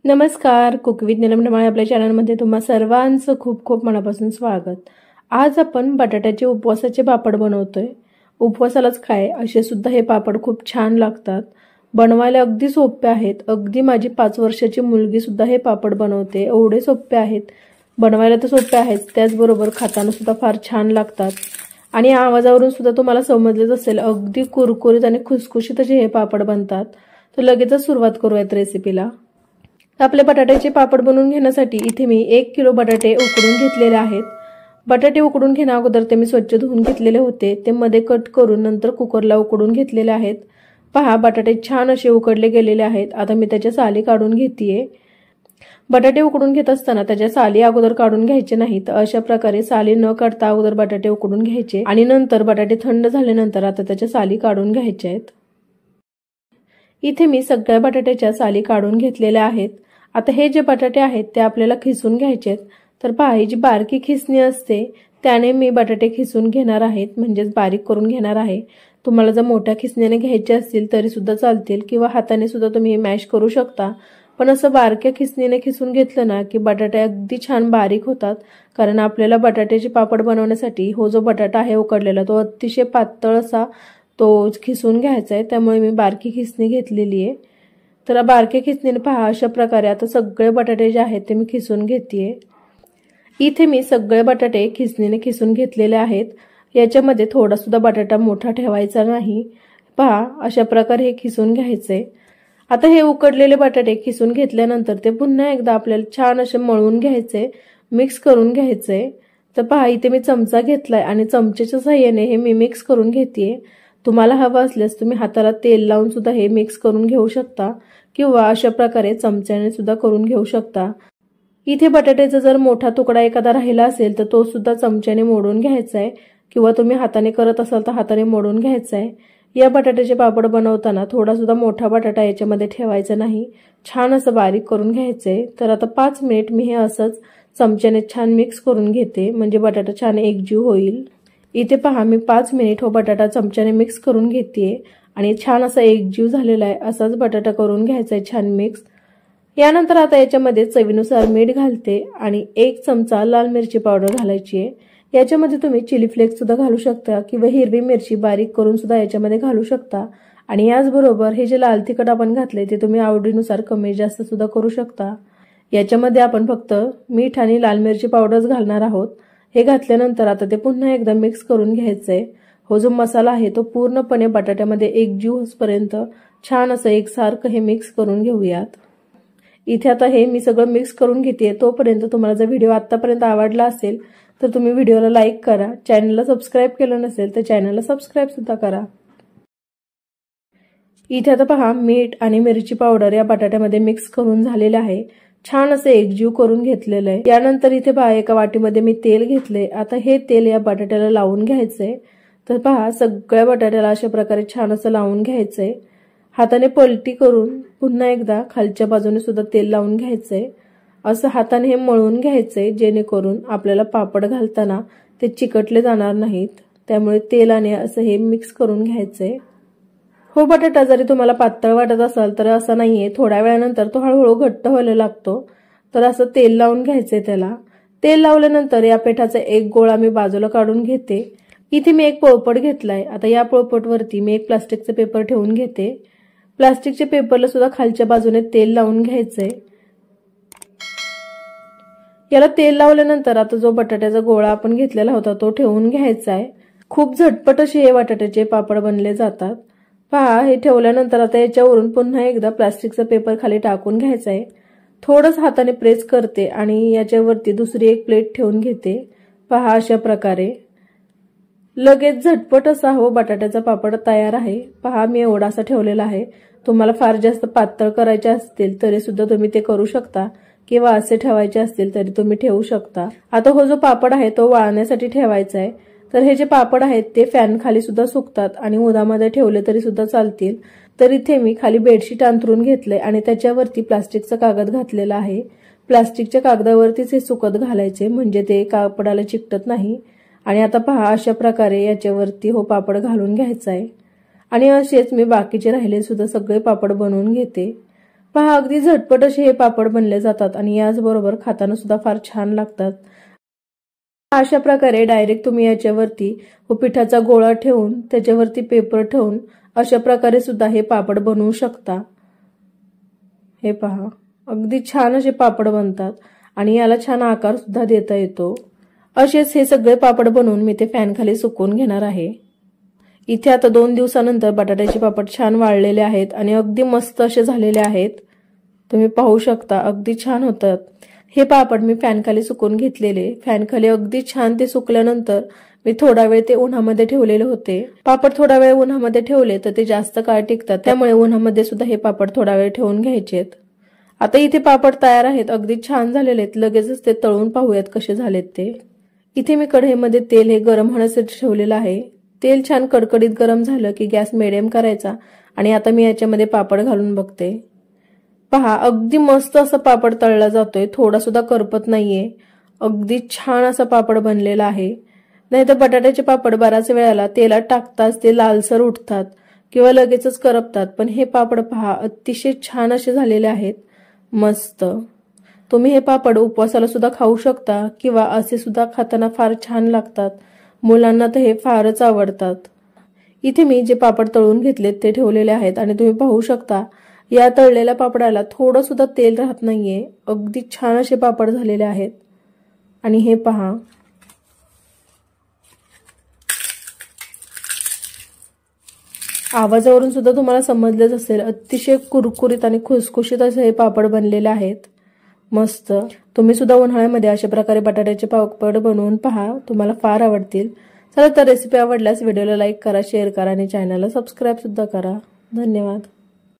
नमस्कार, cook with Neelam ढमाळे आपल्या चॅनलमध्ये तुम्हा सर्वांचं खूप खूप मनापासून स्वागत। आज आपण बटाट्याचे उपवासाचे पापड बनवतोय। उपवासालाच काय असे सुद्धा हे पापड खूप छान लागतात। बनवायला अगदी सोपे आहेत। अगदी माझी 5 वर्षाची मुलगी सुद्धा हे पापड बनवते। एवढे सोपे आहेत, बनवायला तर सोपे आहेत, त्याचबरोबर खाताना सुद्धा फार छान लागतात। आणि आवाजावरून सुद्धा तुम्हाला समजलेच असेल, अगदी कुरकुरीत आणि खुसखुशीत असे हे पापड बनतात। तर लगेचच सुरुवात करूयात रेसिपीला। आपले बटाट्याचे पापड बनवून घेण्यासाठी इथे मी 1 किलो बटाटे उकडून घेतलेले आहेत। बटाटे उकडून घेण्या अगोदर ते मी स्वच्छ धुवून घेतलेले होते। ते मध्ये कट करून नंतर कुकरला उकडून घेतलेले आहेत। पहा, बटाटे छान असे उकडले गेलेले आहेत। आता मी त्याच्या साली काढून घेतेय। बटाटे उकडून घेत असताना त्याच्या साली अगोदर काढून घ्यायचे नाही, तर अशा प्रकारे साली न काढता अगोदर बटाटे उकडून घ्यायचे आणि नंतर बटाटे थंड झाल्यानंतर आता त्याच्या साली काढून घ्यायच्या आहेत। इथे मी सगळ्या बटाट्याच्या साली काढून घेतलेल्या आहेत। आता हे जे बटाटे आहेत ते आपल्याला खिसून घ्यायचे आहेत। तर पहा, ही जी बारकी खिसणी असते त्याने मी बटाटे खिसून घेणार आहेत, म्हणजे बारीक करून घेणार आहे। तुम्हाला जर मोठ्या खिसणीने घ्यायचे असतील तरी सुद्धा चालतील किंवा हाताने सुद्धा तुम्ही मॅश करू शकता। पण असं बारक्या खिसणीने खिसून घेतलं ना की बटाटे अगदी छान बारीक होतात। कारण आपल्याला बटाट्याचे पापड बनवण्यासाठी हो जो बटाटा आहे उकडलेला तो अतिशय पातळ असा तो खिसून घ्यायचा आहे। त्यामुळे मी बारकी खिसणी घेतलेली आहे। तर बारक्या खिसणीने पहा, अशा प्रकारे आता सगळे बटाटे जे आहेत ते मी खिसून घेतेय। इथे मी सगळे बटाटे खिसणीने खिसून घेतलेले आहेत। याच्यामध्ये थोडा सुद्धा बटाटा मोठा ठेवायचा नाही। पहा, अशा प्रकारे हे खिसून घ्यायचे। आता हे उकडलेले बटाटे खिसून घेतल्यानंतर ते पुन्हा एकदा आपल्याला छान असे मळून घ्यायचे, मिक्स करून घ्यायचे। तर पहा, इथे मी चमचा घेतलाय आणि चमच्याच्या सहाय्याने हे मी मिक्स करून घेतेय। तुम्हाला हवं असल्यास तुम्ही हाताला तेल लावून सुद्धा हे मिक्स करून घेऊ शकता किंवा अशा प्रकारे चमच्याने सुद्धा करून घेऊ शकता। इथे बटाट्याचा जर मोठा तुकडा एखादा राहिला असेल तर तो सुद्धा चमच्याने मोडून घ्यायचा आहे किंवा तुम्ही हाताने करत असाल तर हाताने मोडून घ्यायचा आहे। या बटाट्याचे पापड बनवताना थोडा सुद्धा मोठा बटाटा याच्यामध्ये ठेवायचा नाही, छान असं बारीक करून घ्यायचंय। तर आता 5 मिनिट मी हे असंच चमच्याने छान मिक्स करून घेते, म्हणजे बटाटा छान एकजीव होईल। इथे पहा, मी 5 मिनिट हो बटाटा चमच्याने मिक्स करून घेतेय आणि छान असा एकजीव झालेला आहे। असाच बटाटा करून घ्यायचा आहे छान मिक्स। यानंतर आता याच्यामध्ये चवीनुसार मीठ घालते आणि 1 चमचा लाल मिरची पावडर घालायची आहे। याच्यामध्ये तुम्ही चिली फ्लेक्स सुद्धा घालू शकता किंवा हिरवी मिरची बारीक करून सुद्धा याच्यामध्ये घालू शकता। आणि याचबरोबर हे जे लाल तिखट आपण घातले ते तुम्ही आवडीनुसार कमी जास्त सुद्धा करू शकता। याच्यामध्ये आपण फक्त मीठ आणि लाल मिरची पावडरच घालणार आहोत। हे घातल्यानंतर आता ते पुन्हा एकदा मिक्स करून घ्यायचंय। हो जो मसाला आहे तो पूर्णपणे बटाट्यामध्ये एकजीव होईपर्यंत छान असं एकसारखं हे मिक्स करून घेऊयात। इथे आता हे मी सगळं मिक्स करून घेते। तोपर्यंत तुम्हाला जर व्हिडिओ आतापर्यंत आवडला असेल तर तुम्ही व्हिडिओला लाईक करा, चॅनलला सबस्क्राईब केलं नसेल तर चॅनलला सबस्क्राईब सुद्धा करा। इथे आता पहा, मीठ आणि मिरची पावडर या बटाट्यामध्ये मिक्स करून झालेलं आहे, छान असं एकजीव करून घेतलेलं आहे। यानंतर इथे पहा, एका वाटीमध्ये मी तेल घेतले। आता हे तेल या बटाट्याला लावून घ्यायचंय। तर पहा, सगळ्या बटाट्याला अशा प्रकारे छान असं लावून घ्यायचंय। हाताने पलटी करून पुन्हा एकदा खालच्या बाजूने सुद्धा तेल लावून घ्यायचंय। असं हाताने हे मळून घ्यायचंय, जेणेकरून आपल्याला पापड घालताना ते चिकटले जाणार नाहीत। त्यामुळे तेलाने असं हे मिक्स करून घ्यायचंय। हो बटाटा जरी तुम्हाला पातळ वाटत असाल तर असं नाहीये, थोड्या वेळानंतर तो हळूहळू घट्ट व्हायला लागतो। तर असं तेल लावून घ्यायचंय त्याला। तेल लावल्यानंतर या पिठाचा एक गोळा मी बाजूला काढून घेते। इथे मी एक पोळपट घेतलाय। आता या पोळपटवरती मी एक प्लास्टिकचा पेपर ठेवून घेते। प्लास्टिकच्या पेपरला सुद्धा खालच्या बाजूने तेल लावून घ्यायचंय। याला तेल लावल्यानंतर आता जो बटाट्याचा गोळा आपण घेतलेला होता तो ठेवून घ्यायचा आहे। खूप झटपट असे हे बटाट्याचे पापड बनले जातात। पहा, हे ठेवल्यानंतर आता याच्यावरून पुन्हा एकदा प्लास्टिकचा पेपर खाली टाकून घ्यायचा आहे। थोडंच हाताने प्रेस करते आणि याच्यावरती दुसरी एक प्लेट ठेवून घेते। पहा, अशा प्रकारे लगेच झटपट असा हो बटाट्याचा पापड तयार आहे। पहा, मी एवढासा ठेवलेला आहे। तुम्हाला फार जास्त पातळ करायचे असतील तरी सुद्धा तुम्ही ते करू शकता किंवा असे ठेवायचे असतील तरी तुम्ही ठेवू शकता। आता हो जो पापड आहे तो वाळण्यासाठी ठेवायचा आहे। तर हे जे पापड आहेत ते फॅन खाली सुद्धा सुकतात आणि उन्हामध्ये ठेवले तरी सुद्धा चालतील। तर इथे मी खाली बेडशीट अंथरून घेतले आणि त्याच्यावरती प्लास्टिकचा कागद घातलेला आहे। प्लास्टिकच्या कागदावरतीच हे सुकत घालायचे, म्हणजे ते कापडाला चिकटत नाही। आणि आता पहा, अशा प्रकारे याच्यावरती हो पापड घालून घ्यायचा आहे। आणि असेच मी बाकीचे राहिले सुद्धा सगळे पापड बनवून घेते। पहा, अगदी झटपट असे हे पापड बनले जातात आणि याचबरोबर खाताना सुद्धा फार छान लागतात। अशा प्रकारे डायरेक्ट तुम्ही याच्यावरती पिठाचा गोळा ठेवून त्याच्यावरती पेपर ठेवून अशा प्रकारे सुद्धा हे पापड बनवू शकता। हे पहा, अगदी छान असे पापड बनतात आणि याला छान आकार सुद्धा देता येतो। असेच हे सगळे पापड बनवून मी ते फॅन खाली सुकवून घेणार आहे। इथे आता 2 दिवसानंतर बटाट्याचे पापड छान वाळलेले आहेत आणि अगदी मस्त असे झालेले आहेत। तुम्ही पाहू शकता, अगदी छान होतात। हे पापड मी फॅन खाली सुकवून घेतलेले, फॅन खाली अगदी छान ते सुकल्यानंतर मी थोडा वेळ ते उन्हामध्ये ठेवलेले होते। पापड थोडा वेळ उन्हामध्ये ठेवले तर ते जास्त काळ टिकतात, त्यामुळे उन्हामध्ये सुद्धा हे पापड थोडा वेळ ठेवून घ्यायचेत। आता इथे पापड तयार आहेत, अगदी छान झालेले आहेत। लगेचच ते तळून पाहूयात कसे झालेत ते। इथे मी कढईमध्ये तेल हे गरम होण्यासाठी ठेवलेलं आहे। तेल छान कडकडीत गरम झालं की गॅस मिडियम करायचा आणि आता मी याच्यामध्ये पापड घालून बघते। पहा, अगदी मस्त असा पापड तळला जातोय, थोडा सुद्धा करपत नाहीये। अगदी छान असा पापड बनलेला आहे। नाहीतर बटाट्याचे पापड बऱ्याच वेळेला तेलात टाकताच ते लालसर उठतात किंवा लगेचच करपतात, पण हे पापड पहा अतिशय छान असे झालेले आहेत, मस्त। तुम्ही हे पापड उपवासाला सुद्धा खाऊ शकता किंवा असे सुद्धा खाताना फार छान लागतात। मुलांना तर हे फारच आवडतात। इथे मी जे पापड तळून घेतलेत ते ठेवलेले आहेत आणि तुम्ही पाहू शकता या तळलेल्या पापडाला थोडं सुद्धा तेल राहत नाहीये। अगदी छान असे पापड झालेले आहेत। आणि हे पहा, आवाजावरून सुद्धा तुम्हाला समजलेच असेल, अतिशय कुरकुरीत आणि खुसखुशीत असे हे पापड बनलेले आहेत, मस्त। तुम्ही सुद्धा उन्हाळ्यामध्ये अशा प्रकारे बटाट्याचे पापड बनवून पहा, तुम्हाला फार आवडतील। चला तर रेसिपी आवडल्यास व्हिडिओला लाईक करा, शेअर करा आणि चॅनलला सबस्क्राईब सुद्धा करा। धन्यवाद।